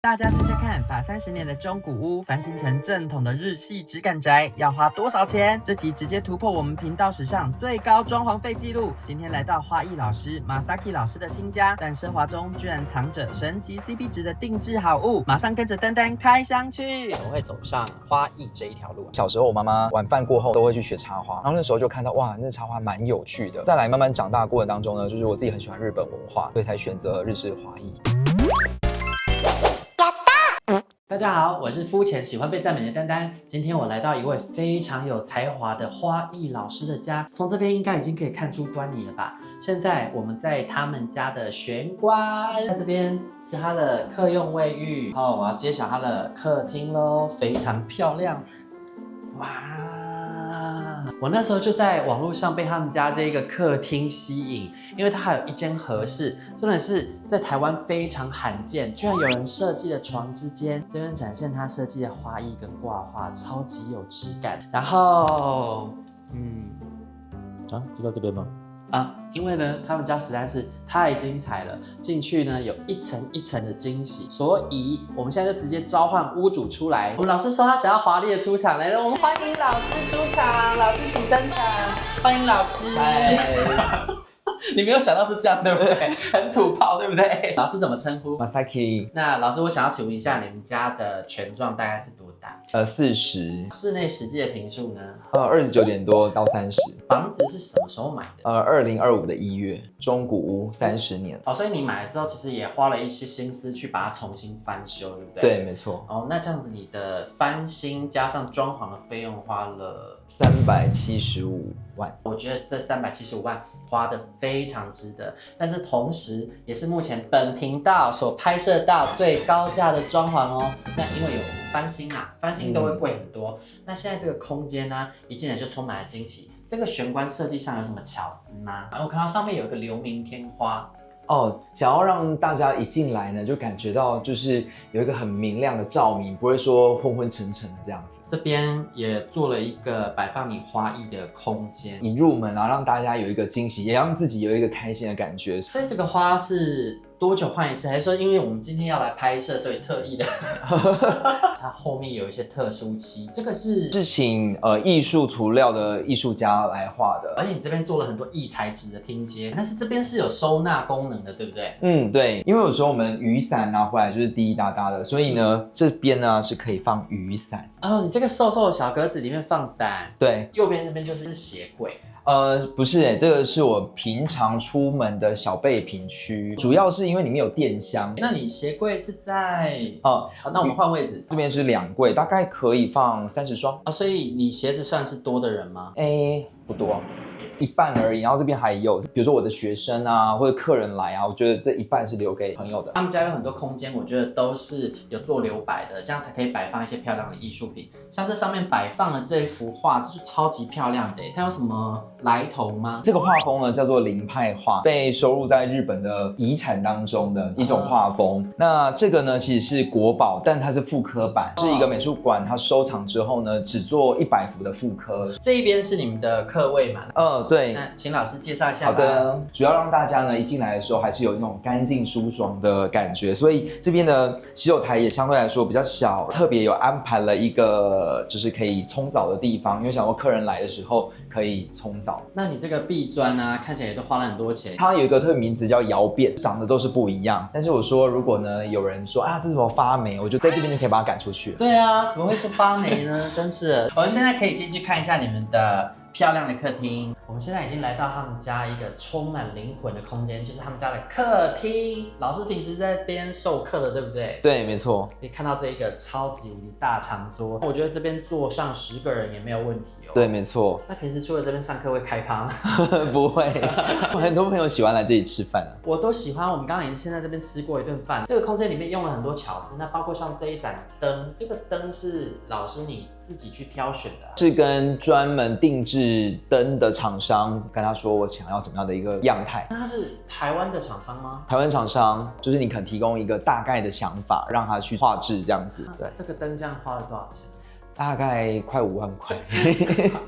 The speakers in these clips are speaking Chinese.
大家猜猜看，把30年的中古屋翻新成正统的日系质感宅，要花多少钱？这集直接突破我们频道史上最高装潢费记录。今天来到花艺老师 Masaki 老师的新家，但奢华中居然藏着神级 CP 值的定制好物，马上跟着丹丹开箱去。我会走上花艺这一条路。小时候我妈妈晚饭过后都会去学插花，然后那时候就看到哇，那插花蛮有趣的。再来慢慢长大过程当中呢，就是我自己很喜欢日本文化，所以才选择日式花艺。大家好，我是肤浅喜欢被赞美的丹丹。今天我来到一位非常有才华的花艺老师的家，从这边应该已经可以看出端倪了吧？现在我们在他们家的玄关，在这边是他的客用卫浴。哦，我要揭晓他的客厅咯，非常漂亮。哇！我那时候就在网络上被他们家这个客厅吸引，因为它还有一间和室，重点是在台湾非常罕见，居然有人设计的床之间，这边展现他设计的花艺跟挂画，超级有质感。然后，就到这边吗？因为呢，他们家实在是太精彩了，进去呢有一层一层的惊喜，所以我们现在就直接召唤屋主出来。我们老师说他想要华丽的出场，来了，我们欢迎老师出场，老师请登场，欢迎老师。你没有想到是这样，对不对？很土炮，对不对？老师怎么称呼 ？Masaki。那老师，我想要请问一下，你们家的权状大概是多大？40。室内实际的坪数呢？29点多到30。房子是什么时候买的？2025的1月，中古屋30年。哦，所以你买了之后，其实也花了一些心思去把它重新翻修，对不对？对，没错。哦，那这样子你的翻新加上装潢的费用花了375万。我觉得这375万花的非常值得，但是同时也是目前本频道所拍摄到最高价的装潢哦。那因为有翻新啊，翻新都会贵很多。那现在这个空间呢，一进来就充满了惊喜。这个玄关设计上有什么巧思吗？我看到上面有一个流明天花。想要让大家一进来呢，就感觉到就是有一个很明亮的照明，不会说昏昏沉沉的这样子。这边也做了一个摆放你花艺的空间，一入门啊，让大家有一个惊喜，也让自己有一个开心的感觉。所以这个花是多久换一次？还是说因为我们今天要来拍摄，所以特意的？它后面有一些特殊漆，这个是请艺术涂料的艺术家来画的，而且你这边做了很多异材质的拼接，但是这边是有收纳功能的，对不对？对，因为有时候我们雨伞拿回来就是滴滴答答的，所以呢，这边呢是可以放雨伞。你这个瘦瘦的小格子里面放伞，对，右边那边就是鞋柜。不是这个是我平常出门的小备品区，主要是因为里面有电箱。那你鞋柜是在那我们换位置，这边是2柜，大概可以放30双。所以你鞋子算是多的人吗？不多，一半而已。然后这边还有，比如说我的学生啊，或者客人来啊，我觉得这一半是留给朋友的。他们家有很多空间，我觉得都是有做留白的，这样才可以摆放一些漂亮的艺术品。像这上面摆放了这一幅画，这就超级漂亮的。它有什么来头吗？这个画风呢叫做林派画，被收录在日本的遗产当中的一种画风。那这个呢其实是国宝，但它是复刻版，是一个美术馆它收藏之后呢，只做100幅的复刻。这一边是你们的客位嘛？对。那请老师介绍一下吧。好的，主要让大家呢一进来的时候还是有那种干净舒爽的感觉，所以这边的洗手台也相对来说比较小，特别有安排了一个就是可以冲澡的地方，因为想说客人来的时候可以冲澡。那你这个壁砖啊，看起来也都花了很多钱。它有一个特别名字叫窑变，长得都是不一样。但是我说，如果呢有人说这怎么发霉，我就在这边就可以把它赶出去。对啊，怎么会说发霉呢？真是。我们现在可以进去看一下你们的漂亮的客厅。我们现在已经来到他们家一个充满灵魂的空间，就是他们家的客厅。老师平时在这边授课的，对不对？对，没错。可以看到这一个超级无敌大长桌，我觉得这边坐上10个人也没有问题哦。对，没错。那平时除了这边上课会开趴吗？不会，很多朋友喜欢来这里吃饭我都喜欢。我们刚刚已经先在这边吃过一顿饭。这个空间里面用了很多巧思，那包括像这一盏灯，这个灯是老师你自己去挑选的，是跟专门定制灯的厂商跟他说我想要什么样的一个样态。那它是台湾的厂商吗？台湾厂商就是你可能提供一个大概的想法，让他去画制这样子。对，这个灯这样花了多少钱？大概快5万块，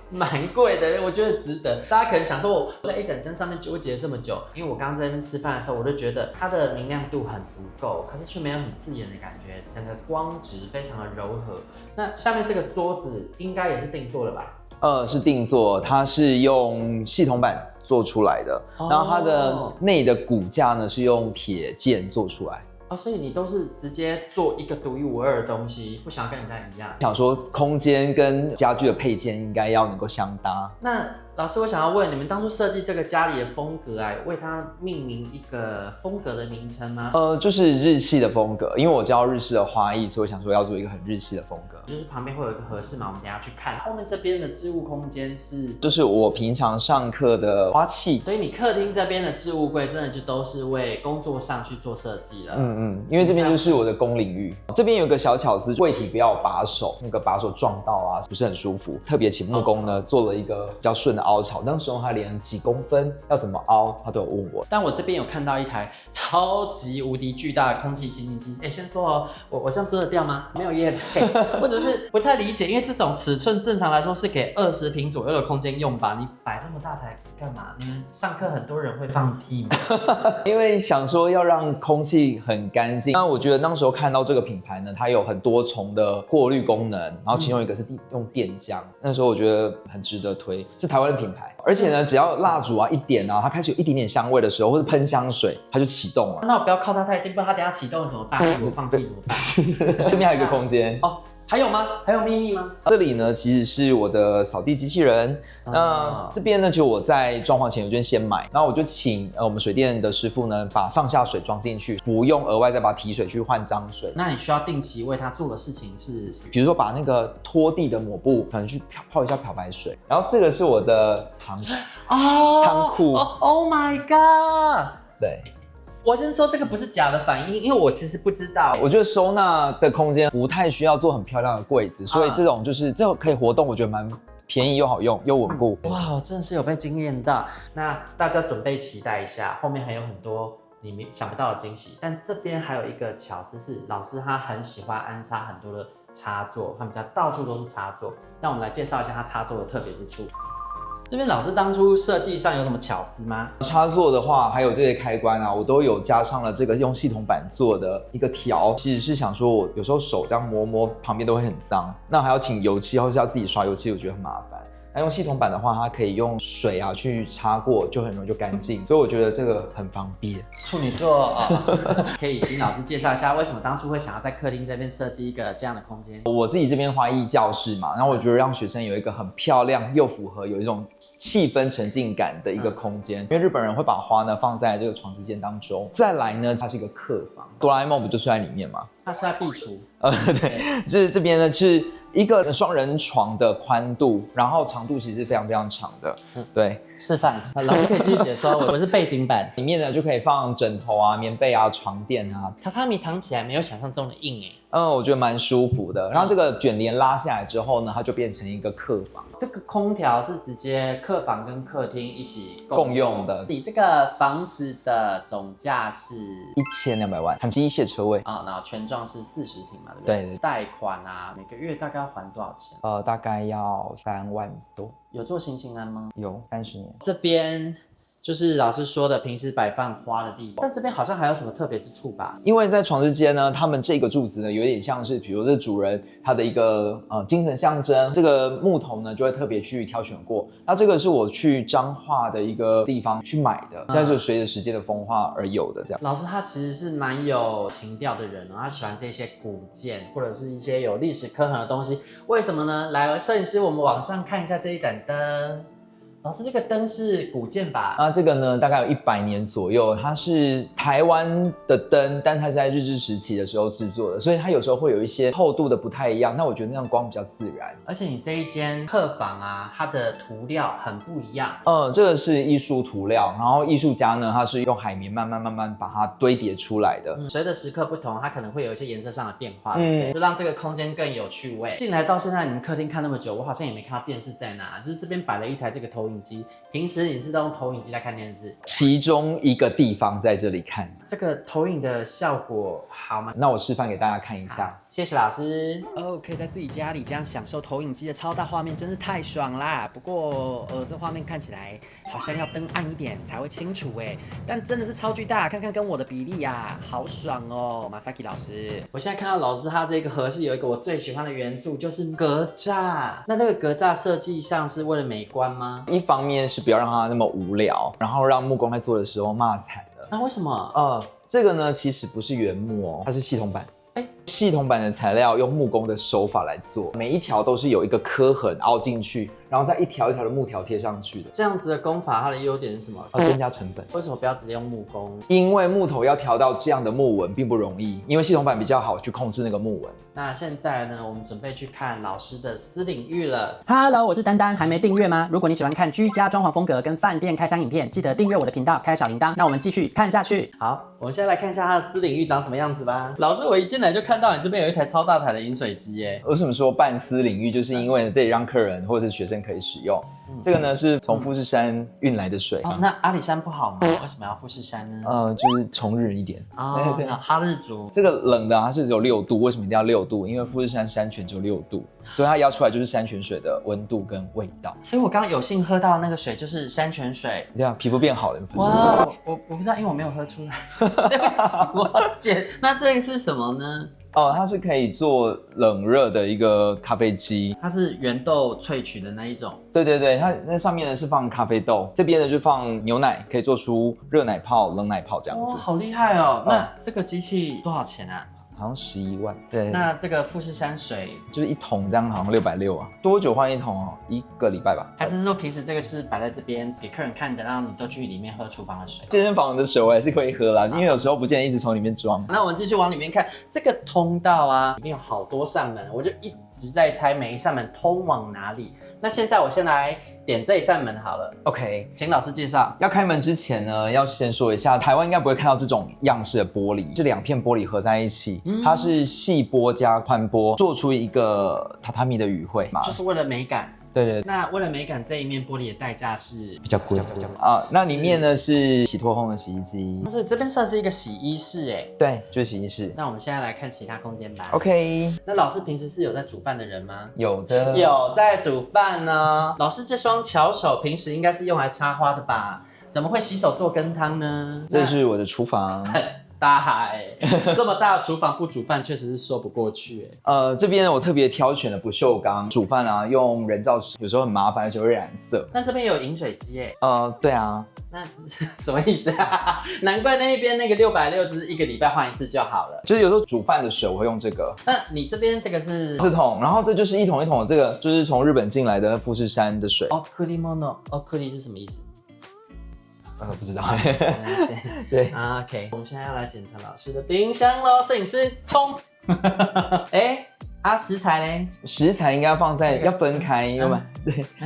蛮贵的，我觉得值得。大家可能想说我在一盏灯上面纠结这么久，因为我刚刚在那边吃饭的时候，我就觉得它的明亮度很足够，可是却没有很刺眼的感觉，整个光质非常的柔和。那下面这个桌子应该也是定做的吧？是定做，它是用系统板做出来的，然后它的内的骨架呢是用铁件做出来。所以你都是直接做一个独一无二的东西，不想要跟人家一样。想说空间跟家具的配件应该要能够相搭。那老师，我想要问，你们当初设计这个家里的风格啊，为它命名一个风格的名称吗？就是日系的风格，因为我教日式的花艺，所以我想说要做一个很日系的风格。就是旁边会有一个和室嘛，我们等一下去看。后面这边的置物空间是，就是我平常上课的花器。所以你客厅这边的置物柜真的就都是为工作上去做设计了。因为这边就是我的公领域。这边有一个小巧思，柜体不要有把手，那个把手撞到啊，不是很舒服。特别请木工呢做了一个比较顺的凹槽，那时候他连几公分要怎么凹，他都有问我。但我这边有看到一台超级无敌巨大的空气清净机。先说哦，我这样遮得掉吗？没有业配，或者是不太理解，因为这种尺寸正常来说是给20平左右的空间用吧？你摆这么大台干嘛？你们上课很多人会放屁吗？因为想说要让空气很干净。那我觉得那时候看到这个品牌呢，它有很多重的过滤功能，然后其中一个是用电浆。那时候我觉得很值得推，是台湾的品牌。而且呢，只要蜡烛啊一点啊，它开始有一点点香味的时候，或者喷香水，它就启动了。那我不要靠它太近，不然它等一下启动了怎么办？我放屁怎么办？这边还有一个空间哦。还有吗？还有秘密吗？这里呢，其实是我的扫地机器人。那这边呢，就我在装潢前有就先买，然后我就请我们水电的师傅呢，把上下水装进去，不用额外再把提水去换脏水。那你需要定期为他做的事情是，比如说把那个拖地的抹布，可能去泡一下漂白水。然后这个是我的仓库。Oh my god！ 对。我先说这个不是假的反应，因为我其实不知道。我觉得收纳的空间不太需要做很漂亮的柜子，所以这种就是这可以活动，我觉得蛮便宜又好用又稳固。哇，真的是有被惊艳到。那大家准备期待一下，后面还有很多你想不到的惊喜。但这边还有一个巧思是，老师他很喜欢安插很多的插座，他们家到处都是插座。那我们来介绍一下他插座的特别之处。这边老师当初设计上有什么巧思吗？插座的话，还有这些开关啊，我都有加上了这个用系统板做的一个条。其实是想说，我有时候手这样摸摸，旁边都会很脏，那还要请油漆，或是要自己刷油漆，我觉得很麻烦。那用系统板的话，它可以用水啊去擦过，就很容易就干净，所以我觉得这个很方便。处女座可以请老师介绍一下，为什么当初会想要在客厅这边设计一个这样的空间？我自己这边花艺教室嘛，然后我觉得让学生有一个很漂亮又符合有一种气氛沉浸感的一个空间，因为日本人会把花呢放在这个床之间当中。再来呢，它是一个客房，哆啦 A 梦不就睡在里面吗？它是在壁橱。对，就是这边呢是一个双人床的宽度，然后长度其实是非常非常长的。对，示范，老师可以继续解说。我是背景板，里面呢就可以放枕头啊、棉被啊、床垫啊。榻榻米躺起来没有想象中的硬哎。我觉得蛮舒服的。然后这个卷帘拉下来之后呢，它就变成一个客房。这个空调是直接客房跟客厅一起共用的。你这个房子的总价是1200万，含机械车位啊，然后全幢是40平嘛，对不对？对。贷款啊，每个月大概要还多少钱？大概要3万多。有做新青安吗？有30年。这边就是老师说的平时摆放花的地方，但这边好像还有什么特别之处吧？因为在床之间呢，他们这个柱子呢有点像是，比如这主人他的一个精神象征，这个木头呢就会特别去挑选过。那这个是我去彰化的一个地方去买的，现在就随着时间的风化而有的这样。老师他其实是蛮有情调的人哦，他喜欢这些古建或者是一些有历史刻痕的东西。为什么呢？来，摄影师，我们往上看一下这一盏灯。老师，这个灯是古建吧？那这个呢，大概有100年左右，它是台湾的灯，但它是在日治时期的时候制作的，所以它有时候会有一些厚度的不太一样。那我觉得那样光比较自然。而且你这一间客房啊，它的涂料很不一样。这个是艺术涂料，然后艺术家呢，他是用海绵慢慢把它堆叠出来的。随着时刻不同，它可能会有一些颜色上的变化，就让这个空间更有趣味。进来到现在，你们客厅看那么久，我好像也没看到电视在哪，就是这边摆了一台这个投影影机。平时你是都用投影机在看电视？其中一个地方在这里看。这个投影的效果好吗？那我示范给大家看一下。谢谢老师。哦，可以在自己家里这样享受投影机的超大画面，真是太爽啦！不过，这画面看起来好像要灯暗一点才会清楚哎，但真的是超巨大，看看跟我的比例呀，好爽哦，Masaki 老师。我现在看到老师他这个盒是有一个我最喜欢的元素，就是格栅。那这个格栅设计上是为了美观吗？一方面是不要让它那么无聊，然后让木工在做的时候骂惨了。那为什么？这个呢其实不是原木哦，它是系统板。系统板的材料用木工的手法来做，每一条都是有一个刻痕凹进去，然后再一条一条的木条贴上去的。这样子的工法，它的优点是什么？要增加成本。为什么不要直接用木工？因为木头要调到这样的木纹并不容易，因为系统板比较好去控制那个木纹。那现在呢，我们准备去看老师的私领域了。Hello， 我是丹丹，还没订阅吗？如果你喜欢看居家装潢风格跟饭店开箱影片，记得订阅我的频道，开小铃铛。那我们继续看下去。好，我们现在来看一下他的私领域长什么样子吧。老师，我一进来就看到你这边有一台超大台的饮水机耶。为什么说半私领域？就是因为这里让客人或者是学生可以使用。这个呢是从富士山运来的水。那阿里山不好吗？为什么要富士山呢？就是崇日一点。对，哈日族。这个冷的它是只有6度，为什么一定要6度？因为富士山山泉只有6度，所以它摇出来就是山泉水的温度跟味道。所以我刚刚有幸喝到的那个水就是山泉水。这样皮肤变好了。哇，我不知道，因为我没有喝出来。对不起，我姐。那这个是什么呢？它是可以做冷热的一个咖啡机，它是原豆萃取的那一种。对，它那上面呢是放咖啡豆，这边呢就放牛奶，可以做出热奶泡、冷奶泡这样子。哇，好厉害哦！那这个机器多少钱啊？好像11万。对，那这个富士山水就是1桶这样，好像660啊。多久换1桶哦？1个礼拜吧。还是说平时这个就是摆在这边给客人看的，让你都去里面喝厨房的水？健身房的水我还是可以喝啦，因为有时候不见得一直从里面装。那我们继续往里面看，这个通道啊，里面有好多扇门，我就一直在猜每一扇门通往哪里。那现在我先来点这一扇门好了。OK， 请老师介绍。要开门之前呢，要先说一下，台湾应该不会看到这种样式的玻璃，是2片玻璃合在一起，它是细玻加宽玻，做出一个榻榻米的语汇嘛，就是为了美感。对。那为了美感，这一面玻璃的代价是比较贵啊。那里面呢是洗脱烘的洗衣机，所以这边算是一个洗衣室哎。对，就是洗衣室。那我们现在来看其他空间吧。OK。那老师平时是有在煮饭的人吗？有的，有在煮饭呢。老师这双巧手平时应该是用来插花的吧？怎么会洗手做羹汤呢？这是我的厨房。大海这么大的厨房不煮饭确实是说不过去这边我特别挑选了不锈钢煮饭啊，用人造石有时候很麻烦，而且会染色。但这边有饮水机哎。对啊。那什么意思啊？难怪那一边那个660就是1个礼拜换1次就好了。就是有时候煮饭的水我会用这个。那你这边这个是4桶，然后这就是1桶1桶的，这个就是从日本进来的富士山的水。Okuri 是什么意思？不知道。对啊 ，OK， 我们现在要来检查老师的冰箱咯，摄影师冲。食材嘞？食材应该放在要分开，因为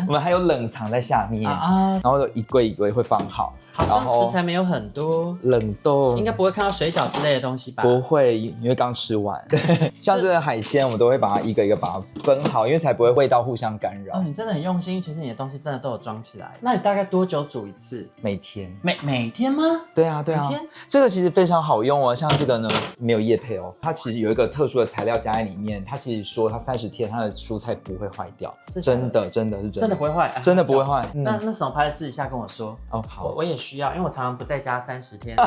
我们还有冷藏在下面然后有一柜一柜会放好。好像食材没有很多，冷冻应该不会看到水饺之类的东西吧？不会，因为刚吃完。像这个海鲜，我们都会把它一个一个把它分好，因为才不会味道互相干扰。你真的很用心，其实你的东西真的都有装起来。那你大概多久煮一次？每天。每天吗？对啊。每天。这个其实非常好用哦，像这个呢没有业配哦，它其实有一个特殊的材料加在里面，它其实说它30天它的蔬菜不会坏掉，真的是真的不会坏，真的不会坏。那什么拍的试一下跟我说。好，我也需要，因为我常常不在家30天。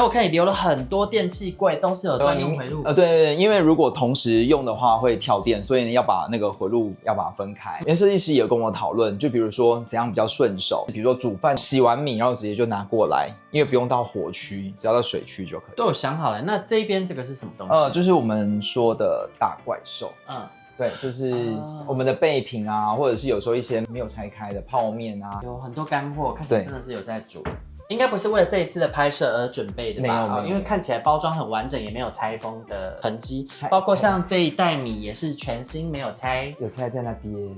我看你留了很多电器柜，都是有专用回路。对，因为如果同时用的话会跳电，所以呢要把那个回路要把它分开。因为设计师也有跟我讨论，就比如说怎样比较顺手，比如说煮饭洗完米然后直接就拿过来，因为不用到火区，只要到水区就可以。都有想好了。那这一边这个是什么东西？就是我们说的大怪兽。对，就是我们的备品啊，或者是有时候一些没有拆开的泡面啊，有很多干货，看起来真的是有在煮。应该不是为了这一次的拍摄而准备的吧？没有，因为看起来包装很完整，也没有拆封的痕迹，包括像这一袋米也是全新没有拆，有拆在那边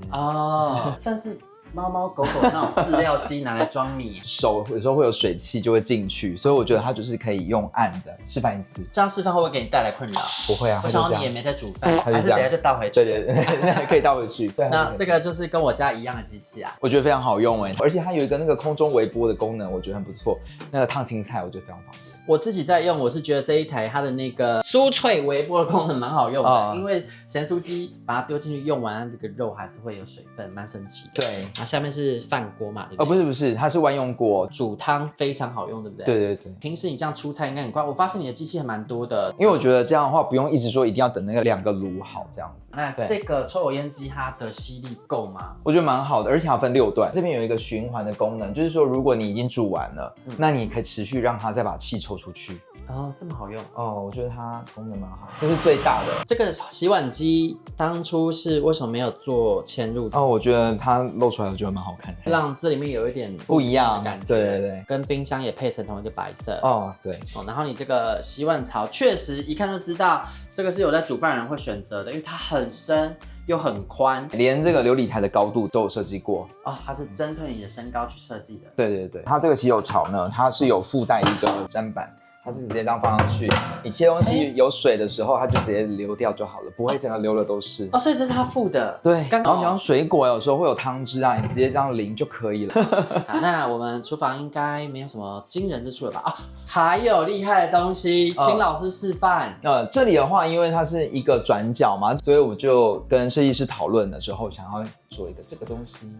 算是猫猫狗狗那种饲料机拿来装米，手有时候会有水汽就会进去，所以我觉得它就是可以用按的。示范一次，这样示范会不会给你带来困扰？不会啊，我想你也没在煮饭，它就还是等一下就倒回去。对，可以倒回去。那这个就是跟我家一样的机器啊，我觉得非常好用而且它有一个那个空中微波的功能，我觉得很不错。那个烫青菜我觉得非常方便。我自己在用，我是觉得这一台它的那个酥脆微波的功能蛮好用的，因为咸酥鸡把它丢进去用完，这个肉还是会有水分，蛮神奇的。对，那下面是饭锅嘛，对不对？不是，它是万用锅，煮汤非常好用，对不对？对。平时你这样出菜应该很快，我发现你的机器还蛮多的，因为我觉得这样的话不用一直说一定要等那个2个炉好这样子。那这个抽油烟机它的吸力够吗？我觉得蛮好的，而且还分6段，这边有一个循环的功能，就是说如果你已经煮完了，那你可以持续让它再把气抽出去。哦，这么好用我觉得它功能蛮好，这是最大的。这个洗碗机当初是为什么没有做嵌入？我觉得它露出来我觉得蛮好看的，让这里面有一点不一样的感觉。对，跟冰箱也配成同一个白色。对。然后你这个洗碗槽确实一看就知道，这个是有在煮饭的人会选择的，因为它很深又很宽，连这个琉璃台的高度都有设计过。它是针对你的身高去设计的。对，它这个洗手槽呢，它是有附带一个砧板。它是直接这样放上去，你切东西有水的时候，它就直接流掉就好了，不会整个流的都是。所以这是它附的。对，然后你用水果有时候会有汤汁啊，你直接这样淋就可以了。好，那我们厨房应该没有什么惊人之处了吧？还有厉害的东西，请老师示范。这里的话，因为它是一个转角嘛，所以我就跟设计师讨论的时候，想要做一个这个东西。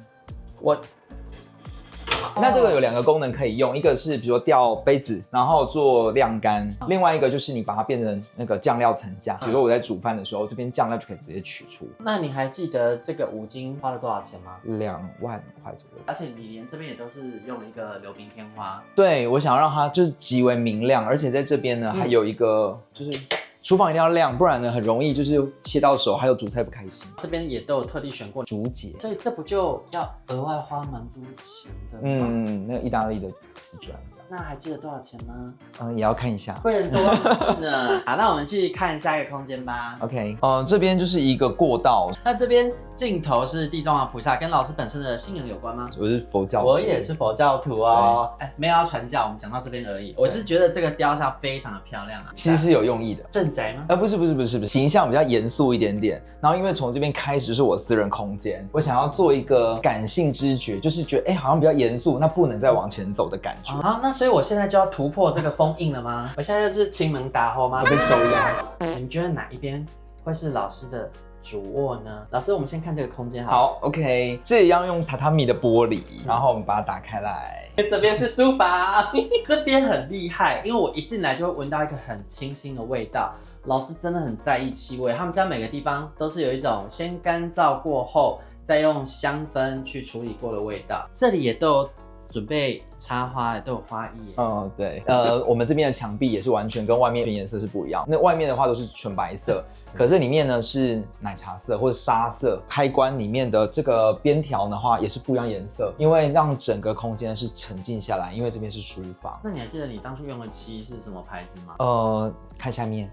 那这个有2个功能可以用，一个是比如说吊杯子，然后做晾干，另外一个就是你把它变成那个酱料层架。比如说我在煮饭的时候，这边酱料就可以直接取出。那你还记得这个5斤花了多少钱吗？2万块左右。而且你连这边也都是用了一个流冰天花。对，我想要让它就是极为明亮，而且在这边呢还有一个就是厨房一定要亮，不然呢很容易就是切到手，还有煮菜不开心。这边也都有特地选过竹节，所以这不就要额外花蛮多钱的吗？那个意大利的瓷砖。那还记得多少钱吗？也要看一下，贵人多忘记呢。好，那我们去看下一个空间吧。OK，这边就是一个过道。那这边镜头是地藏王菩萨，跟老师本身的信仰有关吗？我是佛教徒，我也是佛教徒哦。没有要传教，我们讲到这边而已。我是觉得这个雕像非常的漂亮啊，其实是有用意的。镇宅吗？不是，形象比较严肃一点点。然后因为从这边开始是我私人空间，我想要做一个感性知觉，就是觉得好像比较严肃，那不能再往前走的感觉。好，那所以我现在就要突破这个封印了吗？我现在就是亲门打后吗？我被收押。你们觉得哪一边会是老师的主卧呢？老师，我们先看这个空间好。好 ，OK， 这也要用榻榻米的玻璃，然后我们把它打开来。这边是书房，这边很厉害，因为我一进来就会闻到一个很清新的味道。老师真的很在意气味，他们家每个地方都是有一种先干燥过后，再用香氛去处理过的味道。这里也都有准备插花，都有花艺。对，我们这边的墙壁也是完全跟外面颜色是不一样。那外面的话都是纯白色，可是里面呢是奶茶色或者沙色。开关里面的这个边条的话也是不一样颜色，因为让整个空间是沉静下来。因为这边是书房。那你还记得你当初用的漆是什么牌子吗？看下面。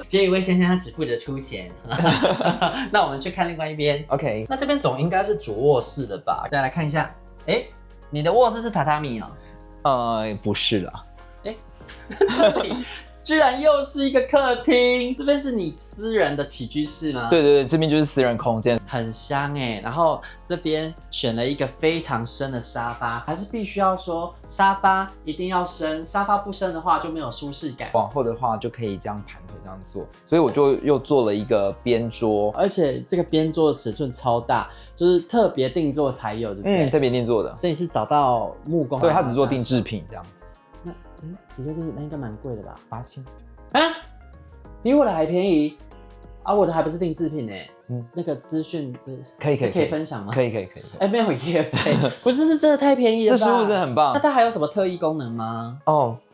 这一位先生他只负责出钱。那我们去看另外一边。OK， 那这边总应该是主卧室的吧？再来看一下。你的卧室是榻榻米哦？不是啦。这里居然又是一个客厅，这边是你私人的起居室吗？对，这边就是私人空间，很香哎。然后这边选了一个非常深的沙发，还是必须要说沙发一定要深，沙发不深的话就没有舒适感。往后的话就可以这样盘腿这样做，所以我就又做了一个边桌，而且这个边桌的尺寸超大，就是特别定做才有，对不对？特别定做的，所以是找到木工，对，他只做定制品这样子。只做定制那应该蛮贵的吧？8000啊，比我的还便宜啊！我的还不是定制品哎。那个资讯可以分享吗？可以。没有业配，不是真的太便宜了吧？这食物真的很棒。那它还有什么特异功能吗？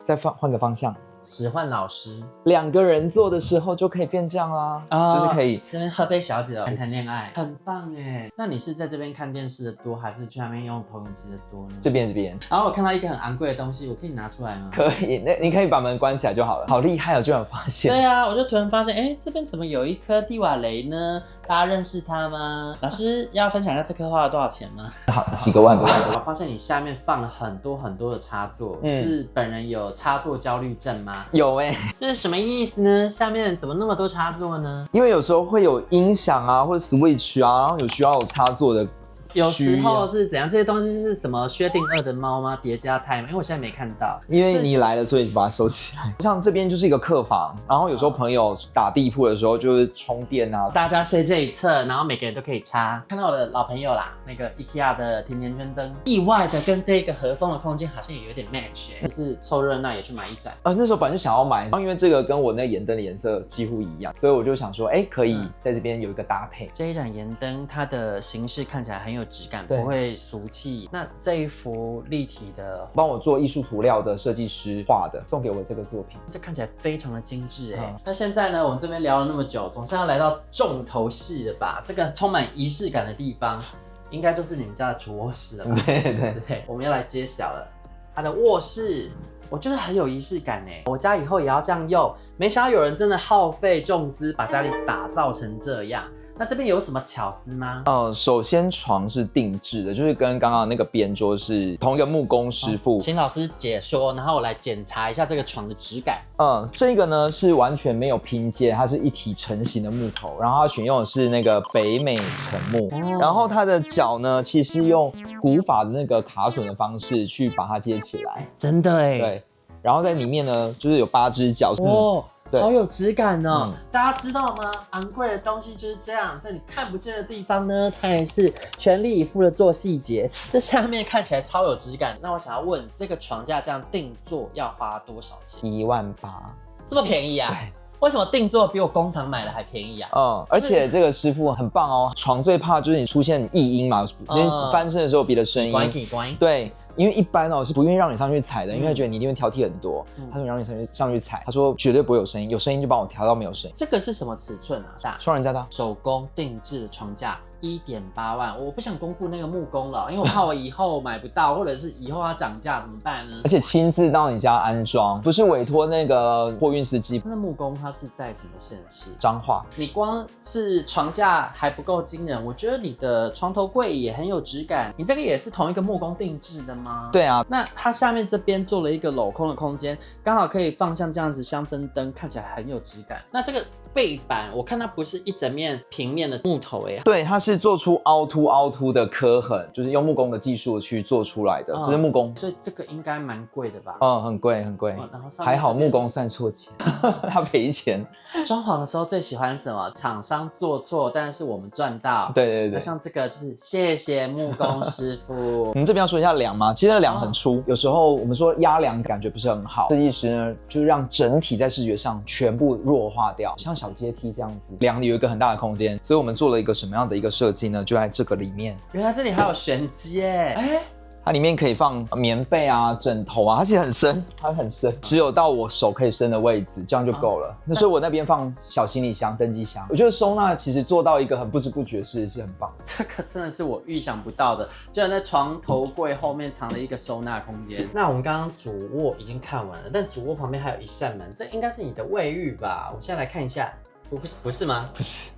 再换个方向，使唤老师2个人做的时候就可以变这样啦，就是可以这边喝杯小酒谈恋爱，很棒哎。那你是在这边看电视的多，还是去那边用投影机的多呢？这边。然后我看到一个很昂贵的东西，我可以拿出来吗？可以，那你可以把门关起来就好了。好厉害哦，居然发现。对啊，我就突然发现，哎，这边怎么有一颗蒂瓦雷呢？大家认识它吗？老师要分享一下这颗花了多少钱吗？好，几个万吧。我发现你下面放了很多的插座，是本人有插座焦虑症吗？有这是什么意思呢？下面怎么那么多插座呢？因为有时候会有音响啊，或者 Switch 啊，然后有需要有插座的。有时候是怎样？这些东西是什么薛定谔的猫吗？叠加态吗？因为我现在没看到。因为你来了，所以把它收起来。像这边就是一个客房，然后有时候朋友打地铺的时候就是充电啊。大家睡这一侧，然后每个人都可以插。看到我的老朋友啦，那个 IKEA 的甜甜圈灯，意外的跟这个和风的空间好像也有点 match 就是凑热闹也去买一盏。那时候本来就想要买，然后因为这个跟我那眼灯的颜色几乎一样，所以我就想说，可以在这边有一个搭配。这一盏盐灯，它的形式看起来很有质感，不会俗气。那这一幅立体的，帮我做艺术涂料的设计师画的，送给我这个作品，这看起来非常的精致那现在呢，我们这边聊了那么久，总是要来到重头戏了吧？这个充满仪式感的地方，应该就是你们家的主卧室了吧？对，我们要来揭晓了，它的卧室。我觉得很有仪式感我家以后也要这样用。没想到有人真的耗费重资把家里打造成这样。那这边有什么巧思吗？首先床是定制的，就是跟刚刚那个边桌是同一个木工师傅。请老师解说，然后我来检查一下这个床的质感。这个呢是完全没有拼接，它是一体成型的木头，然后它选用的是那个北美沉木，然后它的脚呢其实用古法的那个卡榫的方式去把它接起来。真的对，然后在里面呢就是有8只脚。好有质感哦！大家知道吗？昂贵的东西就是这样，在你看不见的地方呢，它也是全力以赴的做细节。这下面看起来超有质感。那我想要问，这个床架这样定做要花多少钱？18000，这么便宜啊？为什么定做比我工厂买的还便宜啊？而且这个师傅很棒哦。床最怕就是你出现异音嘛，因为翻身的时候别的声音。对。因为一般是不愿意让你上去踩的，因为他觉得你一定会挑剔很多。他说让你上去踩，他说绝对不会有声音，有声音就帮我调到没有声音。这个是什么尺寸啊？双人架的手工定制的床架。1.8万，我不想公布那个木工了，因为我怕我以后买不到，或者是以后它涨价怎么办呢？而且亲自到你家安装，不是委托那个货运司机。那木工他是在什么县市？彰化。你光是床架还不够惊人，我觉得你的床头柜也很有质感。你这个也是同一个木工定制的吗？对啊。那它下面这边做了一个镂空的空间，刚好可以放像这样子香氛灯，看起来很有质感。那这个背板，我看它不是一整面平面的木头对，它是做出凹凸的刻痕，就是用木工的技术去做出来的，这是木工，所以这个应该蛮贵的吧？很贵。然后还好木工算错钱，他赔钱。装潢的时候最喜欢什么？厂商做错，但是我们赚到。对。那像这个就是谢谢木工师傅。我们这边要说一下梁吗？其实那梁很粗，有时候我们说压梁感觉不是很好。设计师呢，就是让整体在视觉上全部弱化掉，像小阶梯这样子，梁里有一个很大的空间，所以我们做了一个什么样的一个设计呢？就在这个里面。原来这里还有玄机它里面可以放棉被啊、枕头啊，它其实很深，只有到我手可以伸的位置，这样就够了。那所以我那边放小行李箱、登机箱，我觉得收纳其实做到一个很不知不觉是很棒。这个真的是我预想不到的，居然在床头柜后面藏了一个收纳空间。那我们刚刚主卧已经看完了，但主卧旁边还有一扇门，这应该是你的卫浴吧？我现在来看一下，不是吗？不是。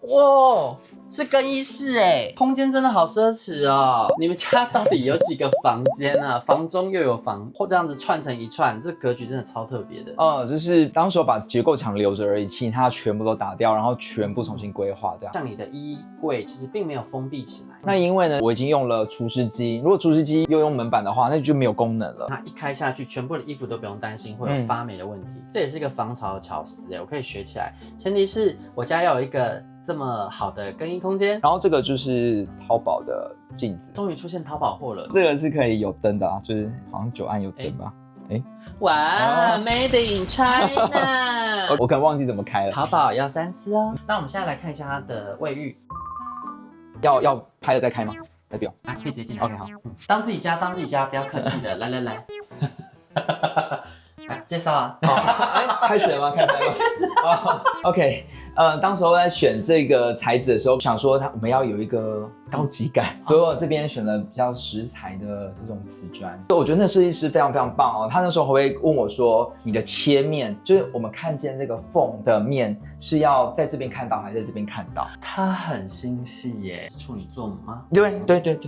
哇，是更衣室空间真的好奢侈哦！你们家到底有几个房间啊？房中又有房，或这样子串成一串，这格局真的超特别的。就是当时我把结构墙留着而已，其他全部都打掉，然后全部重新规划这样。像你的衣柜其实并没有封闭起来，那因为呢，我已经用了除湿机，如果除湿机又用门板的话，那就没有功能了。它一开下去，全部的衣服都不用担心会有发霉的问题。这也是一个防潮的巧思我可以学起来。前提是我家要有一个这么好的更衣空间，然后这个就是淘宝的镜子，终于出现淘宝货了。这个是可以有灯的就是好像9暗有灯吧？哇 ，Made in China 我可能忘记怎么开了。淘宝要3思哦。那我们现在来看一下它的卫浴，要拍了再开吗？来不用可以直接进来。 OK 好，当自己家，不要客气的。来。介绍啊。开始了吗？开始了吗？开始。OK，当时候在选这个材质的时候，想说我们要有一个高级感，所以我这边选了比较实材的这种瓷砖。我觉得那设计师非常非常棒哦，他那时候还会问我说，你的切面，就是我们看见这个缝的面是要在这边看到还是在这边看到？他很心细耶，是处女座吗？对，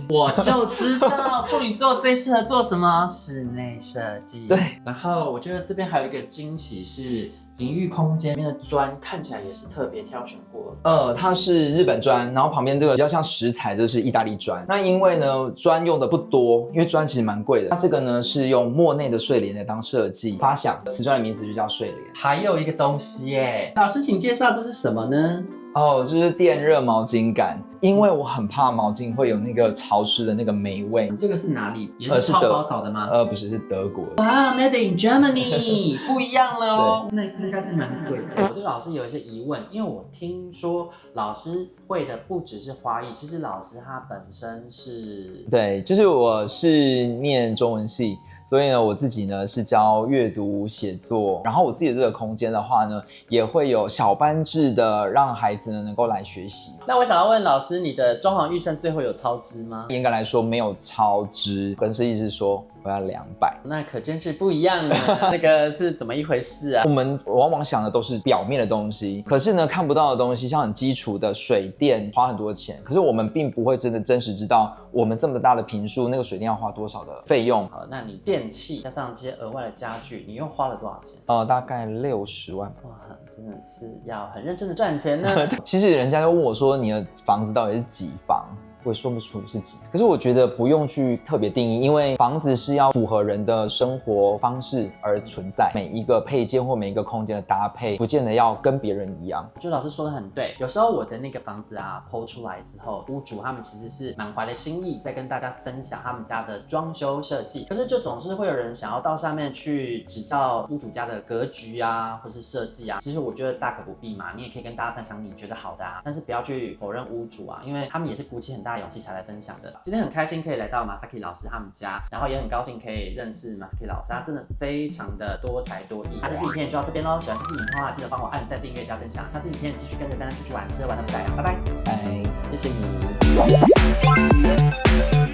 我就知道处女座最适合做什么室内设计。对，然后我觉得这边还有一个惊喜是淋浴空间里面的砖看起来也是特别挑选过的。它是日本砖，然后旁边这个比较像石材，这是意大利砖。那因为呢，砖用的不多，因为砖其实蛮贵的。那这个呢是用莫内的睡莲来当设计，发想瓷砖的名字就叫睡莲。还有一个东西耶，老师请介绍这是什么呢？哦，这是电热毛巾杆，因为我很怕毛巾会有那个潮湿的那个霉味。这个是哪里？也是淘宝找的吗？不是，是德国。哇 ，Made in Germany， 不一样了哦。那应该是蛮贵的。我对老师有一些疑问，因为我听说老师会的不只是花艺，其实老师他本身是……对，就是我是念中文系。所以呢，我自己呢是教阅读写作，然后我自己的这个空间的话呢，也会有小班制的，让孩子呢能够来学习。那我想要问老师，你的装潢预算最后有超支吗？严格来说没有超支，跟设计师说我要200，那可真是不一样的。那个是怎么一回事啊？我们往往想的都是表面的东西，可是呢看不到的东西，像很基础的水电花很多钱，可是我们并不会真实知道我们这么大的坪数，那个水电要花多少的费用。好，那你电器加上这些额外的家具，你又花了多少钱？大概60万。哇，真的是要很认真的赚钱呢。其实人家就问我说，你的房子到底是几房？我也说不出是几，可是我觉得不用去特别定义，因为房子是要符合人的生活方式而存在，每一个配件或每一个空间的搭配，不见得要跟别人一样。我觉得老师说的很对，有时候我的那个房子啊PO出来之后，屋主他们其实是满怀的心意，在跟大家分享他们家的装修设计，可是就总是会有人想要到下面去指教屋主家的格局啊，或是设计啊。其实我觉得大可不必嘛，你也可以跟大家分享你觉得好的啊，但是不要去否认屋主啊，因为他们也是鼓起很大勇气才来分享的。今天很开心可以来到 Masaki 老师他们家，然后也很高兴可以认识 Masaki 老师，他真的非常的多才多艺。那这支影片就到这边咯，喜欢这支影片的话，记得帮我按赞、订阅、加分享。下次影片继续跟着丹丹出去玩，吃喝玩乐不打烊，拜拜，拜，谢谢你。